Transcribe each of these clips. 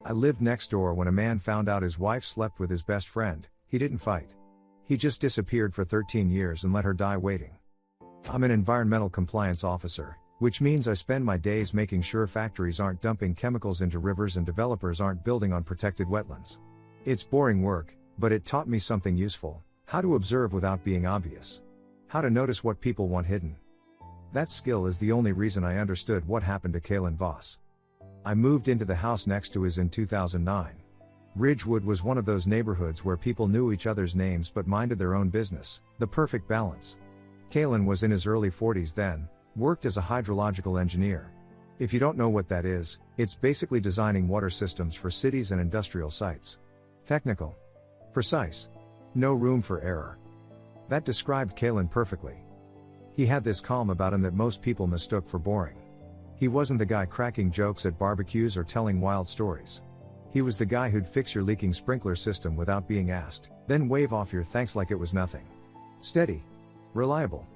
I lived next door when a man found out his wife slept with his best friend. He didn't fight. He just disappeared for 13 years and let her die waiting. I'm an environmental compliance officer, which means I spend my days making sure factories aren't dumping chemicals into rivers and developers aren't building on protected wetlands. It's boring work, but it taught me something useful: how to observe without being obvious. How to notice what people want hidden. That skill is the only reason I understood what happened to Kalen Voss. I moved into the house next to his in 2009. Ridgewood was one of those neighborhoods where people knew each other's names but minded their own business, the perfect balance. Kalen was in his early 40s then, worked as a hydrological engineer. If you don't know what that is, it's basically designing water systems for cities and industrial sites. Technical. Precise. No room for error. That described Kalen perfectly. He had this calm about him that most people mistook for boring. He wasn't the guy cracking jokes at barbecues or telling wild stories. He was the guy who'd fix your leaking sprinkler system without being asked, then wave off your thanks like it was nothing. Steady. Reliable.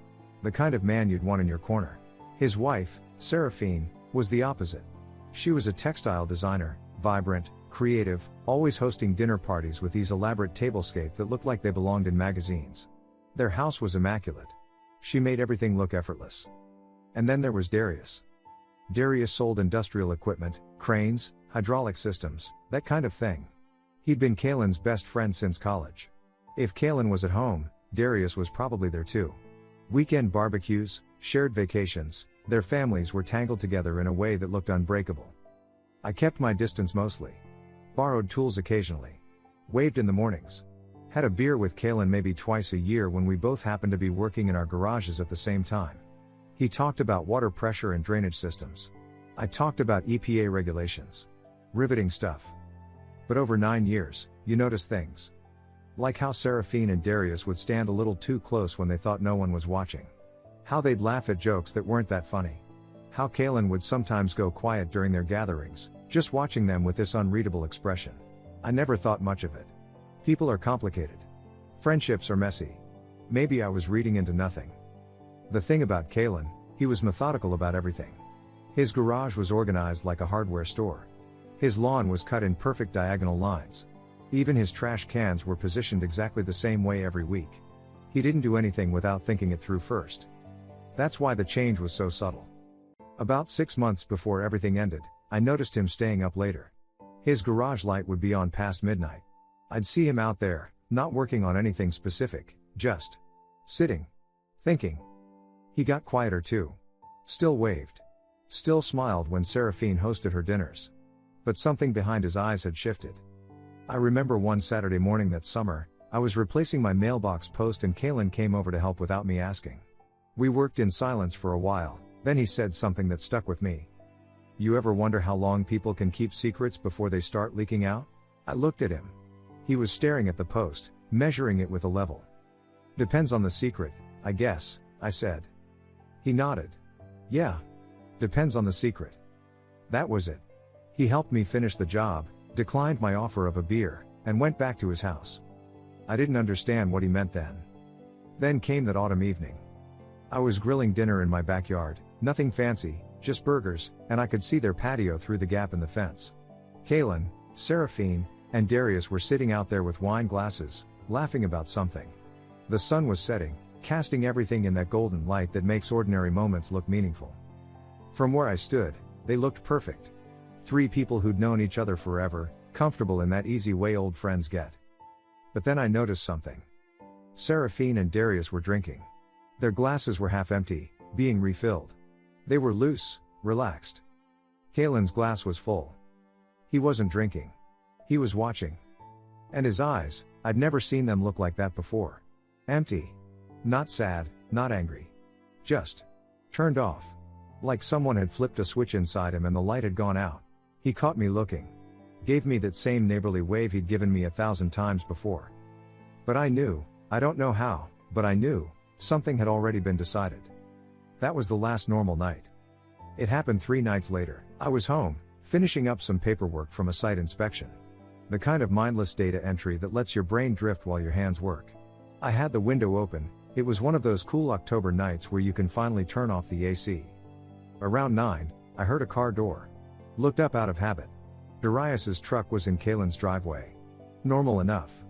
The kind of man you'd want in your corner. His wife, Seraphine, was the opposite. She was a textile designer, vibrant, creative, always hosting dinner parties with these elaborate tablescapes that looked like they belonged in magazines. Their house was immaculate. She made everything look effortless. And then there was Darius. Darius sold industrial equipment, cranes, hydraulic systems, that kind of thing. He'd been Kalen's best friend since college. If Kalen was at home, Darius was probably there too. Weekend barbecues, shared vacations, their families were tangled together in a way that looked unbreakable. I kept my distance mostly. Borrowed tools occasionally. Waved in the mornings. Had a beer with Kalen maybe twice a year when we both happened to be working in our garages at the same time. He talked about water pressure and drainage systems. I talked about EPA regulations. Riveting stuff. But over 9 years, you notice things. Like how Seraphine and Darius would stand a little too close when they thought no one was watching. How they'd laugh at jokes that weren't that funny. How Kalen would sometimes go quiet during their gatherings, just watching them with this unreadable expression. I never thought much of it. People are complicated. Friendships are messy. Maybe I was reading into nothing. The thing about Kalen, he was methodical about everything. His garage was organized like a hardware store. His lawn was cut in perfect diagonal lines. Even his trash cans were positioned exactly the same way every week. He didn't do anything without thinking it through first. That's why the change was so subtle. About 6 months before everything ended, I noticed him staying up later. His garage light would be on past midnight. I'd see him out there, not working on anything specific, just sitting, thinking. He got quieter too. Still waved. Still smiled when Seraphine hosted her dinners. But something behind his eyes had shifted. I remember one Saturday morning that summer, I was replacing my mailbox post and Kalen came over to help without me asking. We worked in silence for a while, then he said something that stuck with me. You ever wonder how long people can keep secrets before they start leaking out? I looked at him. He was staring at the post, measuring it with a level. Depends on the secret, I guess, I said. He nodded. Yeah. Depends on the secret. That was it. He helped me finish the job, declined my offer of a beer, and went back to his house. I didn't understand what he meant then. Then came that autumn evening. I was grilling dinner in my backyard, nothing fancy, just burgers, and I could see their patio through the gap in the fence. Kalen, Seraphine, and Darius were sitting out there with wine glasses, laughing about something. The sun was setting, casting everything in that golden light that makes ordinary moments look meaningful. From where I stood, they looked perfect. 3 people who'd known each other forever, comfortable in that easy way old friends get. But then I noticed something. Seraphine and Darius were drinking. Their glasses were half empty, being refilled. They were loose, relaxed. Kalen's glass was full. He wasn't drinking. He was watching. And his eyes, I'd never seen them look like that before. Empty. Not sad, not angry. Just turned off. Like someone had flipped a switch inside him and the light had gone out. He caught me looking. Gave me that same neighborly wave he'd given me 1,000 times before. But I knew, I don't know how, but I knew, something had already been decided. That was the last normal night. It happened 3 nights later. I was home, finishing up some paperwork from a site inspection. The kind of mindless data entry that lets your brain drift while your hands work. I had the window open. It was one of those cool October nights where you can finally turn off the AC. Around 9, I heard a car door. Looked up out of habit. Darius's truck was in Kalen's driveway. Normal enough.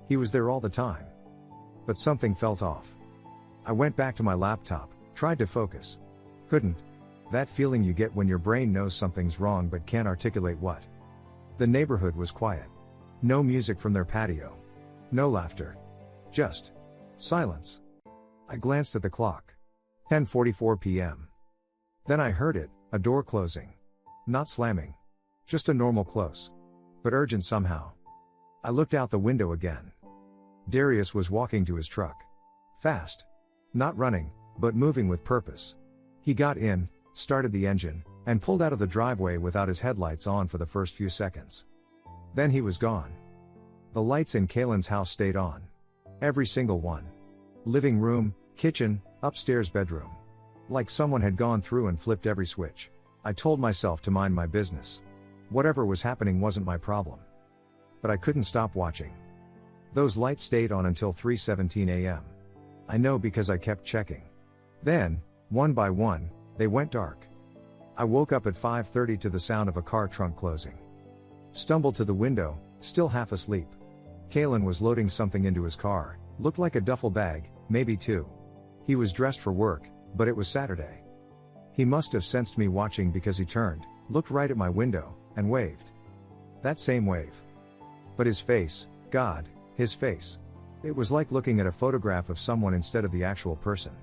He was there all the time. But something felt off. I went back to my laptop, tried to focus. Couldn't. That feeling you get when your brain knows something's wrong but can't articulate what. The neighborhood was quiet. No music from their patio. No laughter. Just silence. I glanced at the clock. 10:44 p.m. Then I heard it, a door closing. Not slamming. Just a normal close. But urgent somehow. I looked out the window again. Darius was walking to his truck. Fast. Not running, but moving with purpose. He got in, started the engine, and pulled out of the driveway without his headlights on for the first few seconds. Then he was gone. The lights in Kalen's house stayed on. Every single one. Living room, kitchen, upstairs bedroom. Like someone had gone through and flipped every switch. I told myself to mind my business. Whatever was happening wasn't my problem. But I couldn't stop watching. Those lights stayed on until 3:17 a.m. I know because I kept checking. Then, one by one, they went dark. I woke up at 5:30 to the sound of a car trunk closing. Stumbled to the window, still half asleep. Kalen was loading something into his car, looked like a duffel bag, maybe two. He was dressed for work, but it was Saturday. He must have sensed me watching because he turned, looked right at my window, and waved. That same wave. But his face, God, his face. It was like looking at a photograph of someone instead of the actual person.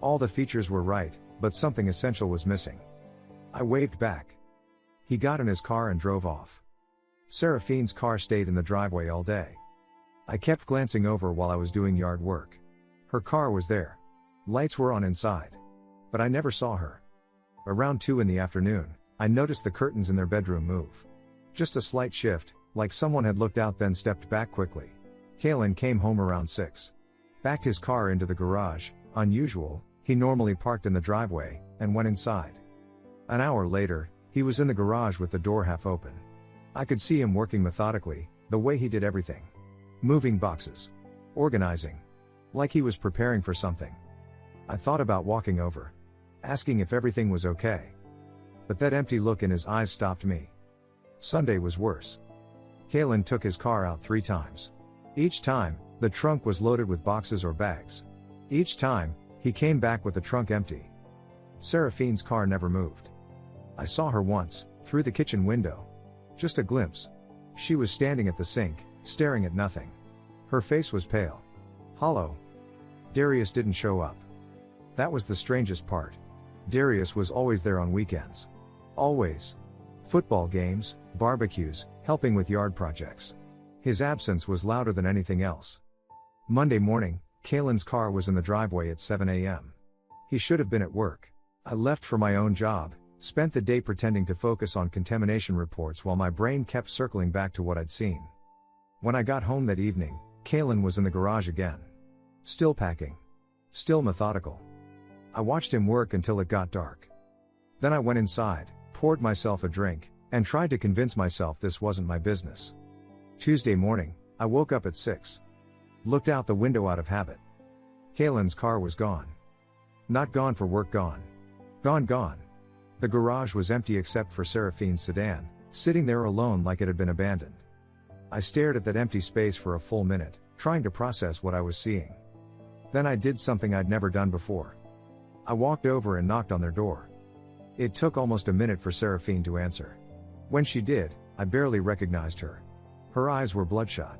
All the features were right, but something essential was missing. I waved back. He got in his car and drove off. Seraphine's car stayed in the driveway all day. I kept glancing over while I was doing yard work. Her car was there. Lights were on inside. But I never saw her. Around 2 in the afternoon, I noticed the curtains in their bedroom move. Just a slight shift, like someone had looked out then stepped back quickly. Kalen came home around 6. Backed his car into the garage, unusual, he normally parked in the driveway, and went inside. An hour later, he was in the garage with the door half open. I could see him working methodically, the way he did everything. Moving boxes. Organizing. Like he was preparing for something. I thought about walking over. Asking if everything was okay. But that empty look in his eyes stopped me. Sunday was worse. Kalen took his car out 3 times. Each time, the trunk was loaded with boxes or bags. Each time, he came back with the trunk empty. Seraphine's car never moved. I saw her once, through the kitchen window. Just a glimpse. She was standing at the sink, staring at nothing. Her face was pale. Hollow. Darius didn't show up. That was the strangest part. Darius was always there on weekends. Always. Football games, barbecues, helping with yard projects. His absence was louder than anything else. Monday morning, Kalen's car was in the driveway at 7 a.m. He should have been at work. I left for my own job, spent the day pretending to focus on contamination reports while my brain kept circling back to what I'd seen. When I got home that evening, Kalen was in the garage again. Still packing. Still methodical. I watched him work until it got dark. Then I went inside, poured myself a drink, and tried to convince myself this wasn't my business. Tuesday morning, I woke up at 6. Looked out the window out of habit. Kalen's car was gone. Not gone for work, gone. Gone. The garage was empty except for Seraphine's sedan, sitting there alone like it had been abandoned. I stared at that empty space for a full minute, trying to process what I was seeing. Then I did something I'd never done before. I walked over and knocked on their door. It took almost a minute for Seraphine to answer. When she did, I barely recognized her. Her eyes were bloodshot.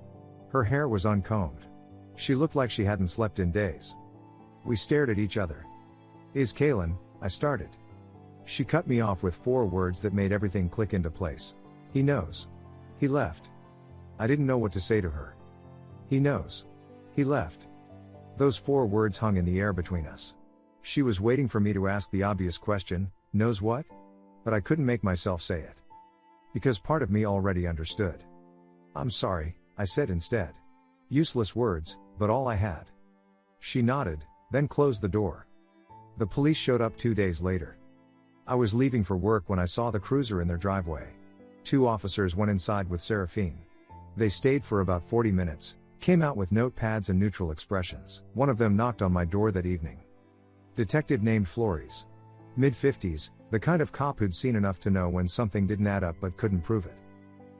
Her hair was uncombed. She looked like she hadn't slept in days. We stared at each other. "Is Kalen?" I started. She cut me off with 4 words that made everything click into place. "He knows. He left." I didn't know what to say to her. "He knows. He left." Those 4 words hung in the air between us. She was waiting for me to ask the obvious question, knows what? But I couldn't make myself say it. Because part of me already understood. "I'm sorry," I said instead. Useless words, but all I had. She nodded, then closed the door. The police showed up 2 days later. I was leaving for work when I saw the cruiser in their driveway. 2 officers went inside with Seraphine. They stayed for about 40 minutes, came out with notepads and neutral expressions. One of them knocked on my door that evening. Detective named Flores. Mid-50s, the kind of cop who'd seen enough to know when something didn't add up but couldn't prove it.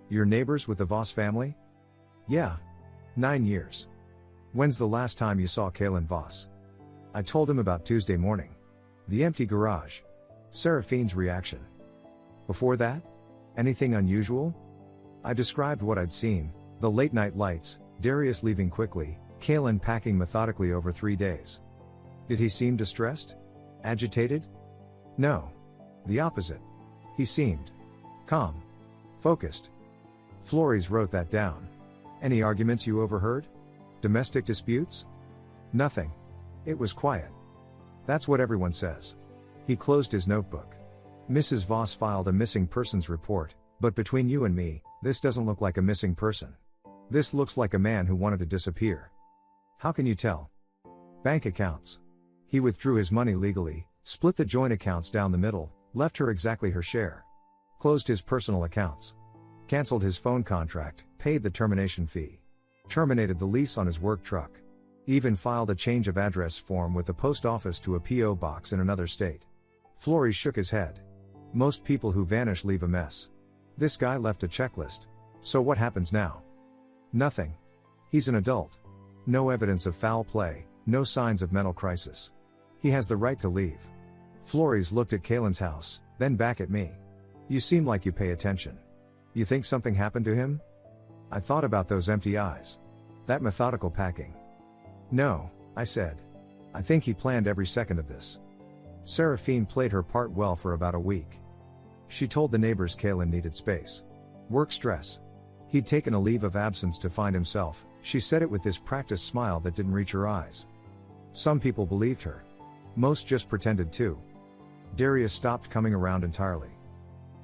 You're neighbors with the Voss family? Yeah. 9 years. When's the last time you saw Kalen Voss? I told him about Tuesday morning. The empty garage. Seraphine's reaction. Before that? Anything unusual? I described what I'd seen, the late night lights, Darius leaving quickly, Kalen packing methodically over 3 days. Did he seem distressed? Agitated? No. The opposite. He seemed calm. Focused. Flores wrote that down. Any arguments you overheard? Domestic disputes? Nothing. It was quiet. That's what everyone says. He closed his notebook. Mrs. Voss filed a missing persons report, but between you and me, this doesn't look like a missing person. This looks like a man who wanted to disappear. How can you tell? Bank accounts. He withdrew his money legally, split the joint accounts down the middle, left her exactly her share. Closed his personal accounts. Cancelled his phone contract, paid the termination fee. Terminated the lease on his work truck. Even filed a change of address form with the post office to a P.O. box in another state. Flores shook his head. Most people who vanish leave a mess. This guy left a checklist. So what happens now? Nothing. He's an adult. No evidence of foul play, no signs of mental crisis. He has the right to leave. Flores looked at Kalen's house, then back at me. You seem like you pay attention. You think something happened to him? I thought about those empty eyes. That methodical packing. No, I said. I think he planned every second of this. Seraphine played her part well for about a week. She told the neighbors Kalen needed space. Work stress. He'd taken a leave of absence to find himself, she said it with this practiced smile that didn't reach her eyes. Some people believed her. Most just pretended to. Darius stopped coming around entirely.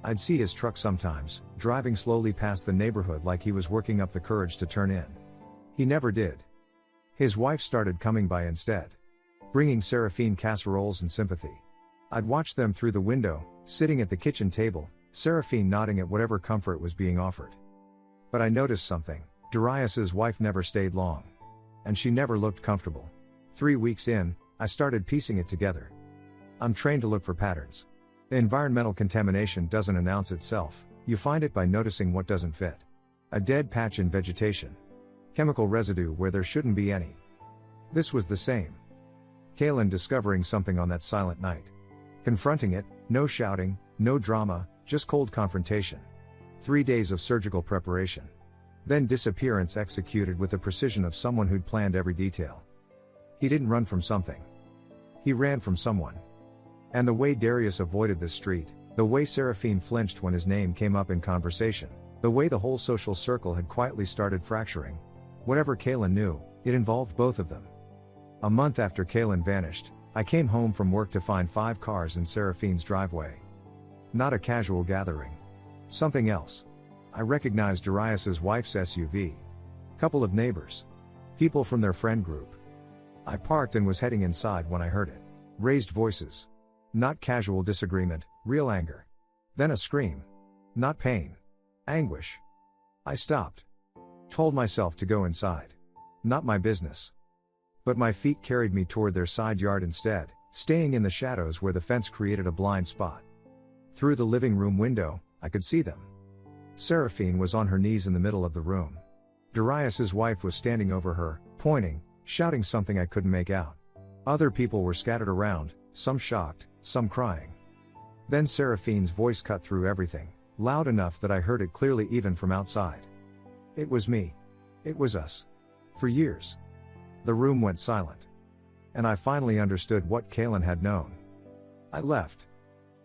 I'd see his truck sometimes, driving slowly past the neighborhood like he was working up the courage to turn in. He never did. His wife started coming by instead. Bringing Seraphine casseroles and sympathy. I'd watch them through the window, sitting at the kitchen table, Seraphine nodding at whatever comfort was being offered. But I noticed something. Darius's wife never stayed long. And she never looked comfortable. 3 weeks in, I started piecing it together. I'm trained to look for patterns. Environmental contamination doesn't announce itself, you find it by noticing what doesn't fit. A dead patch in vegetation. Chemical residue where there shouldn't be any. This was the same. Kalen discovering something on that silent night. Confronting it, no shouting, no drama, just cold confrontation. 3 days of surgical preparation. Then disappearance executed with the precision of someone who'd planned every detail. He didn't run from something. He ran from someone. And the way Darius avoided the street, the way Seraphine flinched when his name came up in conversation, the way the whole social circle had quietly started fracturing. Whatever Kalen knew, it involved both of them. A month after Kalen vanished, I came home from work to find 5 cars in Seraphine's driveway. Not a casual gathering. Something else. I recognized Darius's wife's SUV. Couple of neighbors. People from their friend group. I parked and was heading inside when I heard it. Raised voices. Not casual disagreement, real anger. Then a scream. Not pain. Anguish. I stopped. Told myself to go inside. Not my business. But my feet carried me toward their side yard instead, staying in the shadows where the fence created a blind spot. Through the living room window, I could see them. Seraphine was on her knees in the middle of the room. Darius's wife was standing over her, pointing, shouting something I couldn't make out. Other people were scattered around, some shocked, some crying. Then Seraphine's voice cut through everything, loud enough that I heard it clearly even from outside. It was me. It was us. For years. The room went silent. And I finally understood what Kalen had known. I left.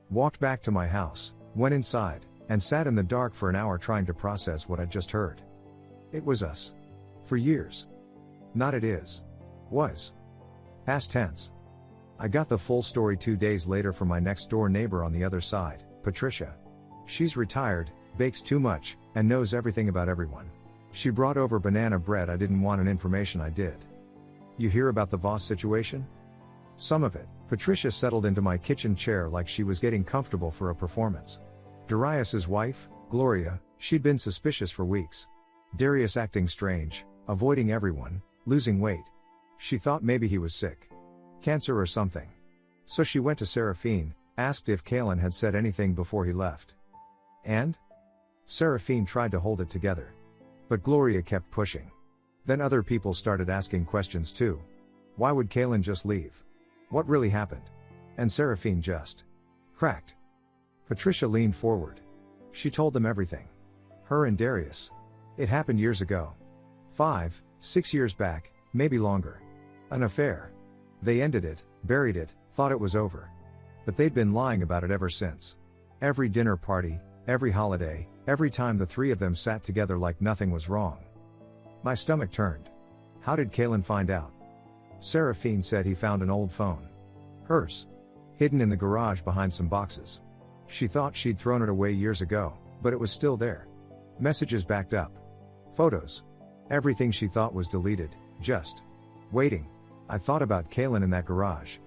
Walked back to my house, went inside, and sat in the dark for an hour trying to process what I'd just heard. It was us. For years. Not it is. Was. Past tense. I got the full story 2 days later from my next door neighbor on the other side, Patricia. She's retired, bakes too much, and knows everything about everyone. She brought over banana bread I didn't want and information I did. You hear about the Voss situation? Some of it. Patricia settled into my kitchen chair like she was getting comfortable for a performance. Darius's wife, Gloria, she'd been suspicious for weeks. Darius acting strange, avoiding everyone, losing weight. She thought maybe he was sick. Cancer or something. So she went to Seraphine, asked if Kalen had said anything before he left. And? Seraphine tried to hold it together. But Gloria kept pushing. Then other people started asking questions too. Why would Kaylin just leave? What really happened? And Seraphine just cracked. Patricia leaned forward. She told them everything. Her and Darius. It happened years ago. 5, 6 years back, maybe longer. An affair. They ended it, buried it, thought it was over. But they'd been lying about it ever since. Every dinner party, every holiday, every time the three of them sat together like nothing was wrong. My stomach turned. How did Kaylin find out? Seraphine said he found an old phone. Hers. Hidden in the garage behind some boxes. She thought she'd thrown it away years ago, but it was still there. Messages backed up. Photos. Everything she thought was deleted, just waiting. I thought about Kaylin in that garage.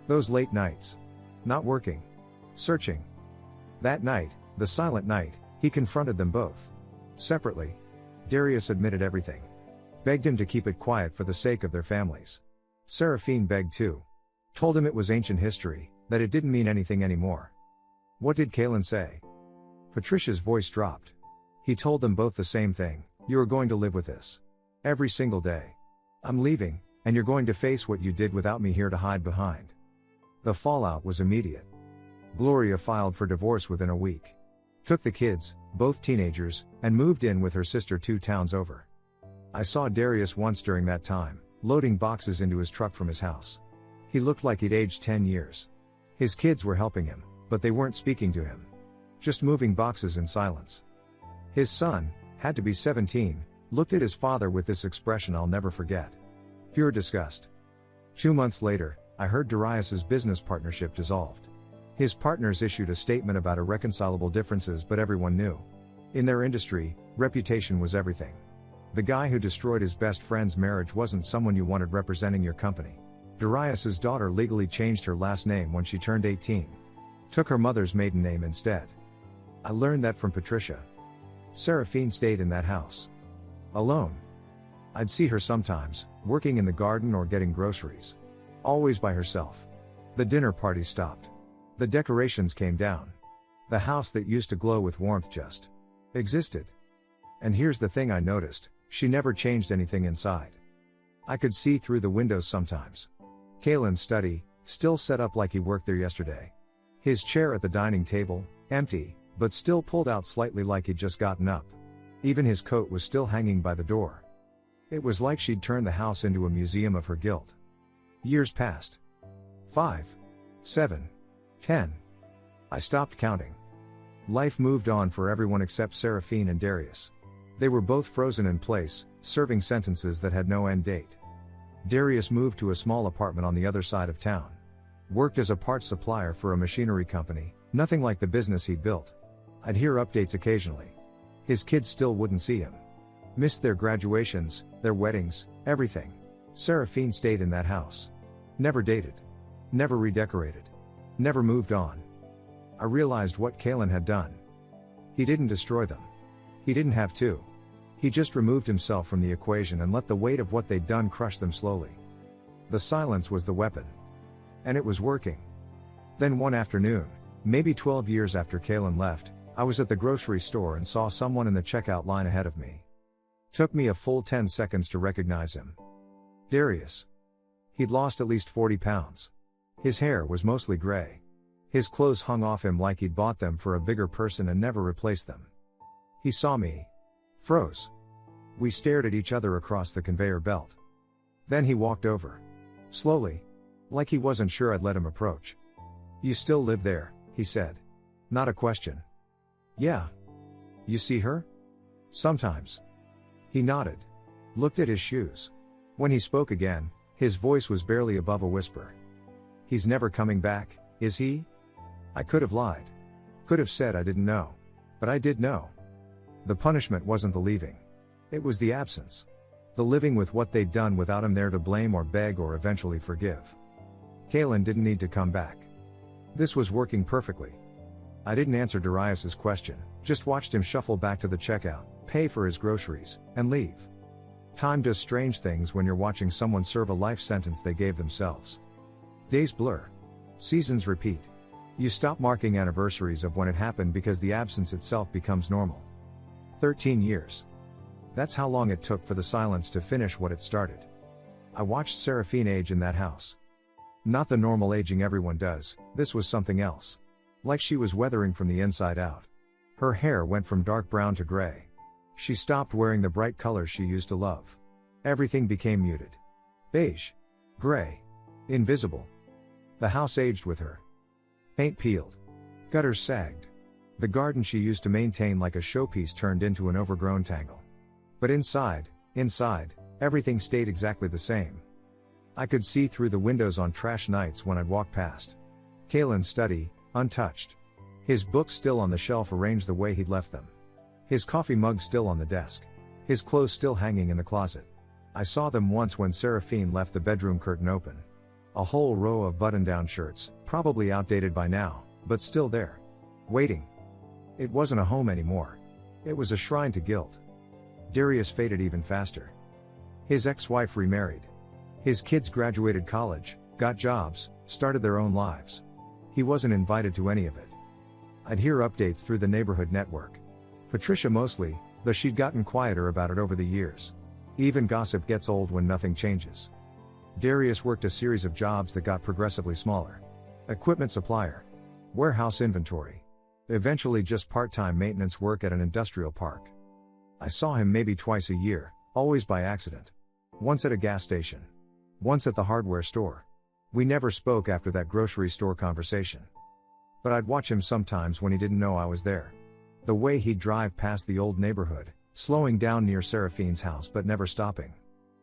Those late nights. Not working. Searching. That night, the silent night, he confronted them both. Separately. Darius admitted everything. Begged him to keep it quiet for the sake of their families. Seraphine begged too. Told him it was ancient history, that it didn't mean anything anymore. What did Kaylin say? Patricia's voice dropped. He told them both the same thing. You are going to live with this. Every single day. I'm leaving, and you're going to face what you did without me here to hide behind. The fallout was immediate. Gloria filed for divorce within a week. Took the kids, both teenagers, and moved in with her sister 2 towns over. I saw Darius once during that time, loading boxes into his truck from his house. He looked like he'd aged 10 years. His kids were helping him, but they weren't speaking to him. Just moving boxes in silence. His son, had to be 17, looked at his father with this expression I'll never forget. Pure disgust. 2 months later, I heard Darius's business partnership dissolved. His partners issued a statement about irreconcilable differences, but everyone knew. In their industry, reputation was everything. The guy who destroyed his best friend's marriage wasn't someone you wanted representing your company. Darius's daughter legally changed her last name when she turned 18. Took her mother's maiden name instead. I learned that from Patricia. Seraphine stayed in that house. Alone. I'd see her sometimes, working in the garden or getting groceries. Always by herself. The dinner party stopped. The decorations came down. The house that used to glow with warmth just existed. And here's the thing I noticed, she never changed anything inside. I could see through the windows sometimes. Kaylin's study, still set up like he worked there yesterday. His chair at the dining table, empty, but still pulled out slightly like he'd just gotten up. Even his coat was still hanging by the door. It was like she'd turned the house into a museum of her guilt. Years passed. 5, 7, 10. I stopped counting. Life moved on for everyone except Seraphine and Darius. They were both frozen in place, serving sentences that had no end date. Darius moved to a small apartment on the other side of town. Worked as a parts supplier for a machinery company, nothing like the business he'd built. I'd hear updates occasionally. His kids still wouldn't see him. Missed their graduations, their weddings, everything. Seraphine stayed in that house. Never dated. Never redecorated. Never moved on. I realized what Kaylin had done. He didn't destroy them. He didn't have to. He just removed himself from the equation and let the weight of what they'd done crush them slowly. The silence was the weapon. And it was working. Then one afternoon, maybe 12 years after Kaylin left, I was at the grocery store and saw someone in the checkout line ahead of me. Took me a full 10 seconds to recognize him. Darius. He'd lost at least 40 pounds. His hair was mostly gray. His clothes hung off him like he'd bought them for a bigger person and never replaced them. He saw me. Froze. We stared at each other across the conveyor belt. Then he walked over. Slowly. Like he wasn't sure I'd let him approach. You still live there, he said. Not a question. Yeah. You see her? Sometimes. He nodded. Looked at his shoes. When he spoke again, his voice was barely above a whisper. He's never coming back, is he? I could have lied. Could have said I didn't know. But I did know. The punishment wasn't the leaving. It was the absence. The living with what they'd done without him there to blame or beg or eventually forgive. Kaylin didn't need to come back. This was working perfectly. I didn't answer Darius's question, just watched him shuffle back to the checkout, pay for his groceries, and leave. Time does strange things when you're watching someone serve a life sentence they gave themselves. Days blur. Seasons repeat. You stop marking anniversaries of when it happened because the absence itself becomes normal. 13 years. That's how long it took for the silence to finish what it started. I watched Seraphine age in that house. Not the normal aging everyone does, this was something else. Like she was weathering from the inside out. Her hair went from dark brown to gray. She stopped wearing the bright colors she used to love. Everything became muted. Beige. Gray. Invisible. The house aged with her. Paint peeled. Gutters sagged. The garden she used to maintain like a showpiece turned into an overgrown tangle. But inside, everything stayed exactly the same. I could see through the windows on trash nights when I'd walk past. Kalen's study, untouched. His books still on the shelf arranged the way he'd left them. His coffee mug still on the desk. His clothes still hanging in the closet. I saw them once when Seraphine left the bedroom curtain open. A whole row of button-down shirts, probably outdated by now, but still there. Waiting. It wasn't a home anymore. It was a shrine to guilt. Darius faded even faster. His ex-wife remarried. His kids graduated college, got jobs, started their own lives. He wasn't invited to any of it. I'd hear updates through the neighborhood network. Patricia mostly, though she'd gotten quieter about it over the years. Even gossip gets old when nothing changes. Darius worked a series of jobs that got progressively smaller. Equipment supplier. Warehouse inventory. Eventually just part-time maintenance work at an industrial park. I saw him maybe twice a year, always by accident. Once at a gas station. Once at the hardware store. We never spoke after that grocery store conversation. But I'd watch him sometimes when he didn't know I was there. The way he'd drive past the old neighborhood, slowing down near Seraphine's house but never stopping.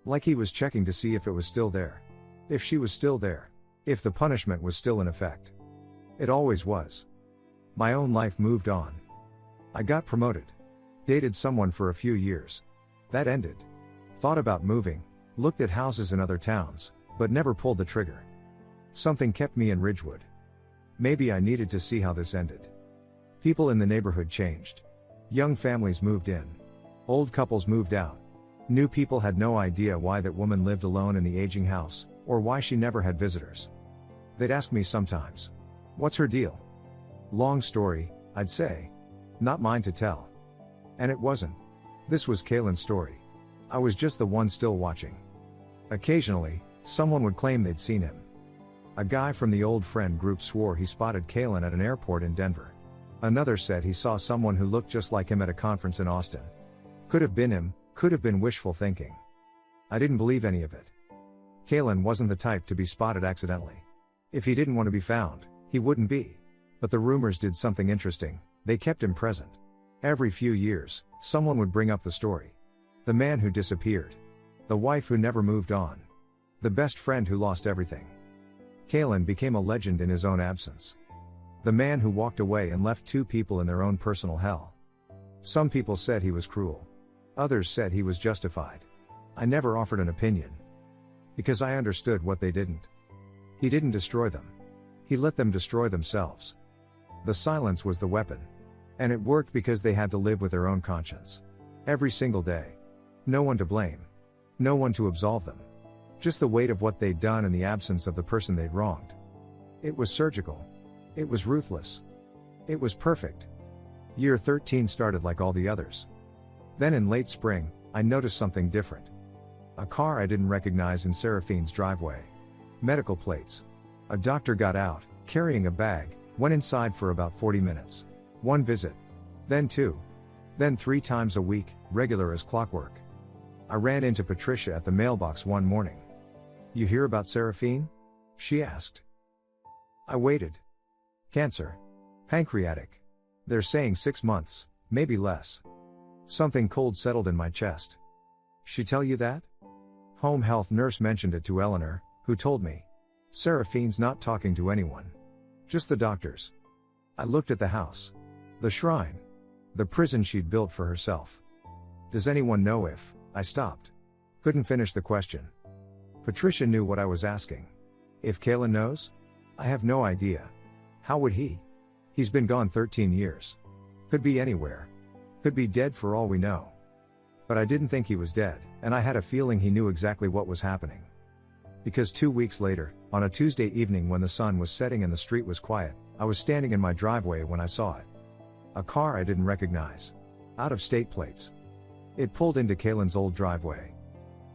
Like he was checking to see if it was still there. If she was still there. If the punishment was still in effect. It always was. My own life moved on. I got promoted. Dated someone for a few years. That ended. Thought about moving, looked at houses in other towns, but never pulled the trigger. Something kept me in Ridgewood. Maybe I needed to see how this ended. People in the neighborhood changed. Young families moved in. Old couples moved out. New people had no idea why that woman lived alone in the aging house, or why she never had visitors. They'd ask me sometimes, "What's her deal?" Long story, I'd say. Not mine to tell. And it wasn't. This was Kalen's story. I was just the one still watching. Occasionally, someone would claim they'd seen him. A guy from the old friend group swore he spotted Kalen at an airport in Denver. Another said he saw someone who looked just like him at a conference in Austin. Could have been him, could have been wishful thinking. I didn't believe any of it. Kalen wasn't the type to be spotted accidentally. If he didn't want to be found, he wouldn't be. But the rumors did something interesting, they kept him present. Every few years, someone would bring up the story. The man who disappeared. The wife who never moved on. The best friend who lost everything. Kalen became a legend in his own absence. The man who walked away and left two people in their own personal hell. Some people said he was cruel. Others said he was justified. I never offered an opinion. Because I understood what they didn't. He didn't destroy them. He let them destroy themselves. The silence was the weapon. And it worked because they had to live with their own conscience. Every single day. No one to blame. No one to absolve them. Just the weight of what they'd done in the absence of the person they'd wronged. It was surgical. It was ruthless. It was perfect. Year 13 started like all the others. Then in late spring, I noticed something different. A car I didn't recognize in Seraphine's driveway. Medical plates. A doctor got out, carrying a bag, went inside for about 40 minutes. One visit. Then two. Then 3 times a week, regular as clockwork. I ran into Patricia at the mailbox one morning. "You hear about Seraphine?" she asked. I waited. "Cancer. Pancreatic. They're saying 6 months, maybe less." Something cold settled in my chest. "She tell you that?" Home health nurse mentioned it to Eleanor, who told me. "Seraphine's not talking to anyone. Just the doctors." I looked at the house. The shrine. The prison she'd built for herself. "Does anyone know if..." I stopped. Couldn't finish the question. Patricia knew what I was asking. "If Kalen knows?" "I have no idea. How would he? He's been gone 13 years. Could be anywhere. Could be dead for all we know." But I didn't think he was dead, and I had a feeling he knew exactly what was happening. Because 2 weeks later, on a Tuesday evening when the sun was setting and the street was quiet, I was standing in my driveway when I saw it. A car I didn't recognize. Out of state plates. It pulled into Kaylin's old driveway.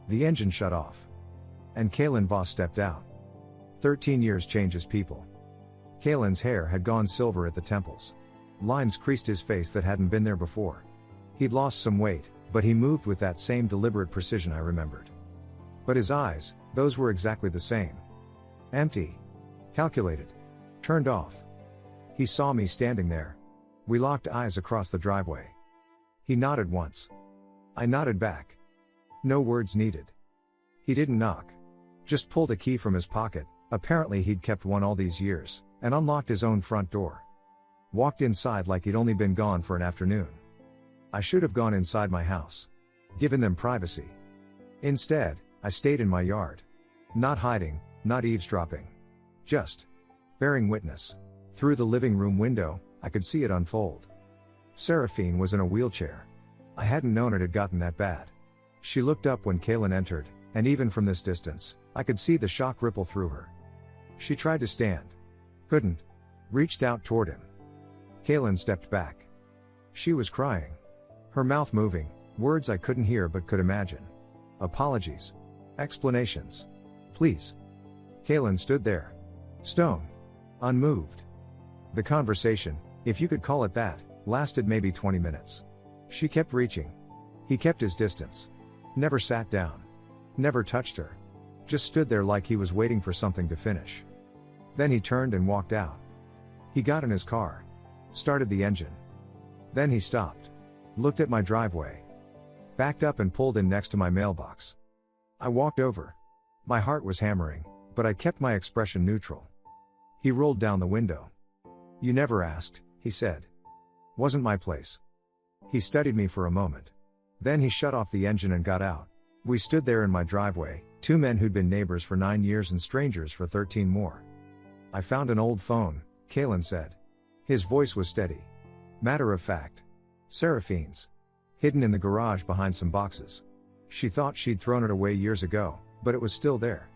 The engine shut off. And Kaylin Voss stepped out. 13 years changes people. Kaylin's hair had gone silver at the temples. Lines creased his face that hadn't been there before. He'd lost some weight, but he moved with that same deliberate precision I remembered. But his eyes, those were exactly the same. Empty. Calculated. Turned off. He saw me standing there. We locked eyes across the driveway. He nodded once. I nodded back. No words needed. He didn't knock. Just pulled a key from his pocket, apparently he'd kept one all these years, and unlocked his own front door. Walked inside like he'd only been gone for an afternoon. I should have gone inside my house. Given them privacy. Instead, I stayed in my yard. Not hiding, not eavesdropping. Just bearing witness. Through the living room window, I could see it unfold. Seraphine was in a wheelchair. I hadn't known it had gotten that bad. She looked up when Kaylin entered, and even from this distance, I could see the shock ripple through her. She tried to stand. Couldn't. Reached out toward him. Kaylin stepped back. She was crying. Her mouth moving, words I couldn't hear but could imagine. Apologies. Explanations. Please. Kaylin stood there. Stone. Unmoved. The conversation, if you could call it that, lasted maybe 20 minutes. She kept reaching. He kept his distance. Never sat down. Never touched her. Just stood there like he was waiting for something to finish. Then he turned and walked out. He got in his car. Started the engine. Then he stopped. Looked at my driveway. Backed up and pulled in next to my mailbox. I walked over. My heart was hammering, but I kept my expression neutral. He rolled down the window. You never asked, he said. Wasn't my place. He studied me for a moment. Then he shut off the engine and got out. We stood there in my driveway, two men who'd been neighbors for 9 years and strangers for 13 more. I found an old phone, Kaylin said. His voice was steady. Matter of fact. Seraphine's. Hidden in the garage behind some boxes. She thought she'd thrown it away years ago, but it was still there.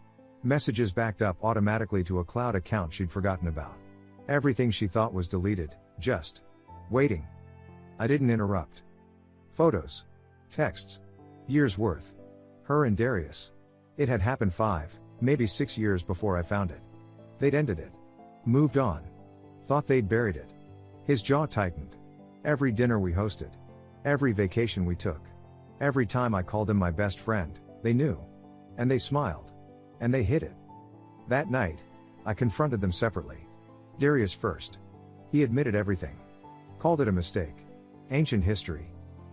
Messages backed up automatically to a cloud account she'd forgotten about. Everything she thought was deleted, just waiting. I didn't interrupt. Photos. Texts. Years worth. Her and Darius. It had happened 5, maybe 6 years before I found it. They'd ended it. Moved on. Thought they'd buried it. His jaw tightened. Every dinner we hosted. Every vacation we took. Every time I called him my best friend, they knew. And they smiled. And they hid it. That night, I confronted them separately. Darius first. He admitted everything. Called it a mistake. Ancient history.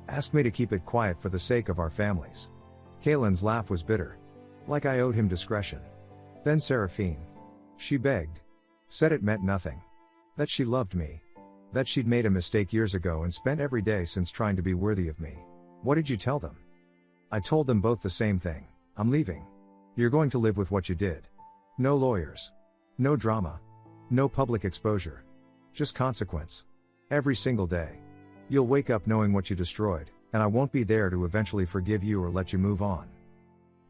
Asked me to keep it quiet for the sake of our families. Kaylin's laugh was bitter. Like I owed him discretion. Then Seraphine. She begged. Said it meant nothing. That she loved me. That she'd made a mistake years ago and spent every day since trying to be worthy of me. What did you tell them? I told them both the same thing. I'm leaving. You're going to live with what you did. No lawyers. No drama. No public exposure. Just consequence. Every single day. You'll wake up knowing what you destroyed, and I won't be there to eventually forgive you or let you move on.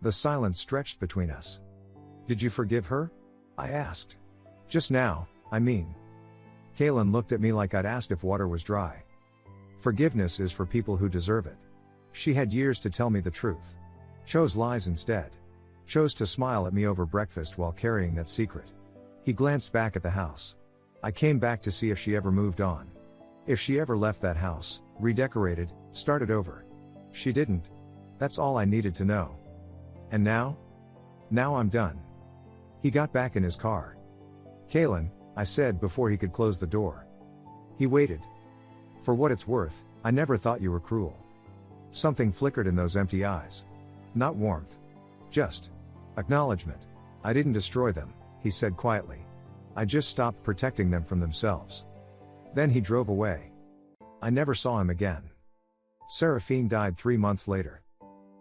The silence stretched between us. Did you forgive her? I asked. Just now, I mean. Kaylin looked at me like I'd asked if water was dry. Forgiveness is for people who deserve it. She had years to tell me the truth. Chose lies instead. Chose to smile at me over breakfast while carrying that secret. He glanced back at the house. I came back to see if she ever moved on. If she ever left that house, redecorated, started over. She didn't. That's all I needed to know. And now? Now I'm done. He got back in his car. Kaylin, I said before he could close the door. He waited. For what it's worth, I never thought you were cruel. Something flickered in those empty eyes. Not warmth. Just acknowledgement. I didn't destroy them, he said quietly. I just stopped protecting them from themselves. Then he drove away. I never saw him again. Seraphine died 3 months later.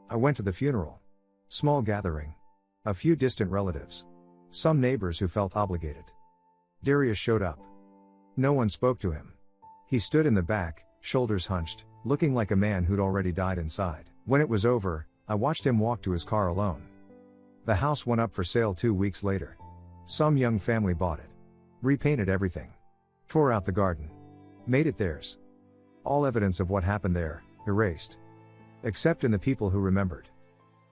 I went to the funeral. Small gathering. A few distant relatives. Some neighbors who felt obligated. Darius showed up. No one spoke to him. He stood in the back, shoulders hunched, looking like a man who'd already died inside. When it was over, I watched him walk to his car alone. The house went up for sale 2 weeks later. Some young family bought it. Repainted everything. Tore out the garden. Made it theirs. All evidence of what happened there, erased. Except in the people who remembered.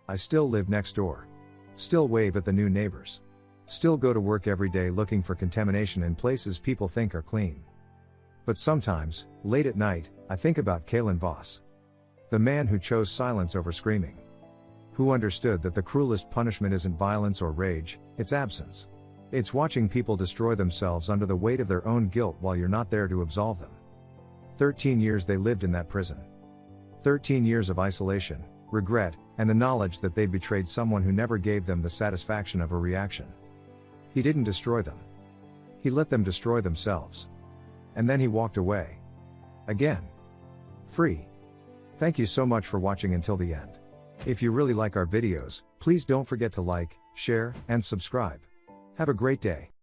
I still live next door. Still wave at the new neighbors. Still go to work every day looking for contamination in places people think are clean. But sometimes, late at night, I think about Kalen Voss. The man who chose silence over screaming. Who understood that the cruelest punishment isn't violence or rage, it's absence. It's watching people destroy themselves under the weight of their own guilt while you're not there to absolve them. 13 years they lived in that prison. 13 years of isolation, regret, and the knowledge that they betrayed someone who never gave them the satisfaction of a reaction. He didn't destroy them. He let them destroy themselves. And then he walked away. Again. Free. Thank you so much for watching until the end. If you really like our videos, please don't forget to like, share, and subscribe. Have a great day.